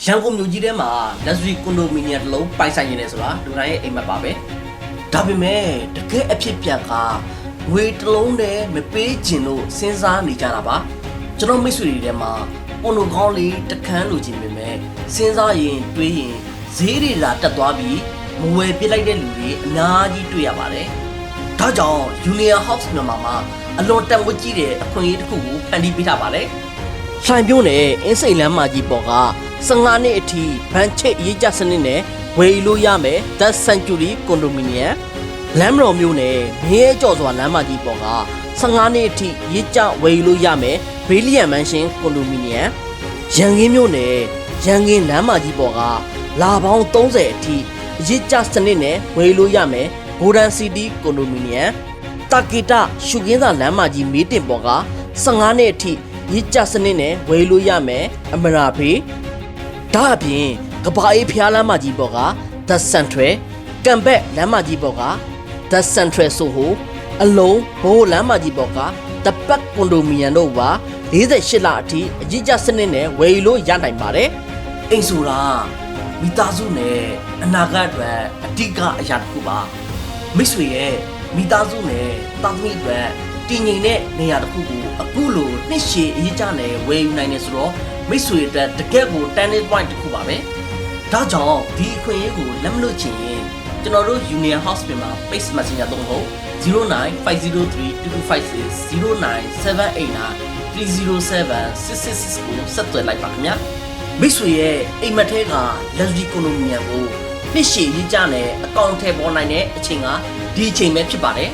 ရန်ကုန်မြို့ကြီးထဲမှာ luxury condominium တစ်လုံးပိုင်ဆိုင်နေတယ်ဆိုတာလူတိုင်းရဲ့အိမ်မက်ပါပဲဒါပေမဲ့တကယ်အဖြစ်ပြက်ကငွေတစ်လုံးတည်းမပေးခြင်းလို့စဉ်းစားနေကြတာပါကျွန်တော်မိတ်ဆွေတွေထဲမှာပုံလိုကောင်းလေးတခန်းလိုချင်ပေမဲ့စဉ်းစားရင်တွေးရင်ဈေးတွေလာတက်သွားပြီးမဝယ်ပြစ်လိုက်တဲ့လူတွေအများကြီးတွေ့ရပါတယ်ဒါကြောင့် Union House မြန်မာမှာအလွန်တန်ဖိုးကြီးတဲ့အခွင့်အရေးတစ်ခုကိုဖန်တီးပေးထားပါတယ်လှိုင်ပြုံးနဲ့အင်းစိန်လမ်းမကြီးပေါ်က15နှစ်အထိဘန်ချိတ်ရေးကြစနစ်နဲ့ဝယ်လို့ရမယ် The Century Condominium လမ်းမတော်မျိုးနဲ့မင်းရဲကျော်စွာလမ်းမကြီးပေါ်က15နှစ်အထိရေးကြဝယ်လို့ရမယ် Brilliant Mansion Condominium ရန်ကင်းမျိုးနဲ့ရန်ကင်းလမ်းမကြီးပေါ်ကလာပေါင်း30အထိရေးကြစနစ်နဲ့ဝယ်လို့ရမယ် Golden City Condominium တာကီတာရှုခင်းသာလမ်းမကြီးမီးတင်ပေါ်က15နှစ်အထိရေးကြစနစ်နဲ့ဝယ်လို့ရမယ်အမရာဖေးဒါအပြင်ကဘာအေးဖျားလမ်းမကြီးပေါ်က The Central ကံဘက်လမ်းမကြီးပေါ်က The Central ဆိုဟိုအလုံးဘိုးလမ်းမကြီးပေါ်က The Park Condominium တို့ပါ48လအထိအကြီးကျစနစ်နဲ့ဝယ်လို့ရနိုင်ပါတယ်အိမ်ဆိုတာမိသားစုနဲ့အနာဂတ်အတွက်အဓိကအရာတစ်ခုပါမိတ်ဆွေရဲ့မိသားစုနဲ့တာသမီအတွက်တည်ငြိမ်တဲ့နေရာတစ်ခုကိုအခုလိုနှစ်ရှည်အရေးကြနဲ့ဝယ်ယူနိုင်နေဆိုတော့မိတ်ဆွေအတွက်တကယ့်ကို turning point တစ်ခုပါပဲဒါကြောင့်ဒီအခွင့်အရေးကိုလက်မလွတ်ချင်ရင်ကျွန်တော်တို့ Union House မှာ Page Messenger သုံးဖို့0950302656 0978930766ကိုဆက်သွယ်လိုက်ပါခင်ဗျာမိတ်ဆွေရဲ့အိမ်မက်ထဲက luxury condominium ကိုနှစ်ရှည်ရေးကြနဲ့အကောင့်ထဲပေါ်နိုင်တဲ့အချိန်ကဒီအချိန်ပဲဖြစ်ပါတယ်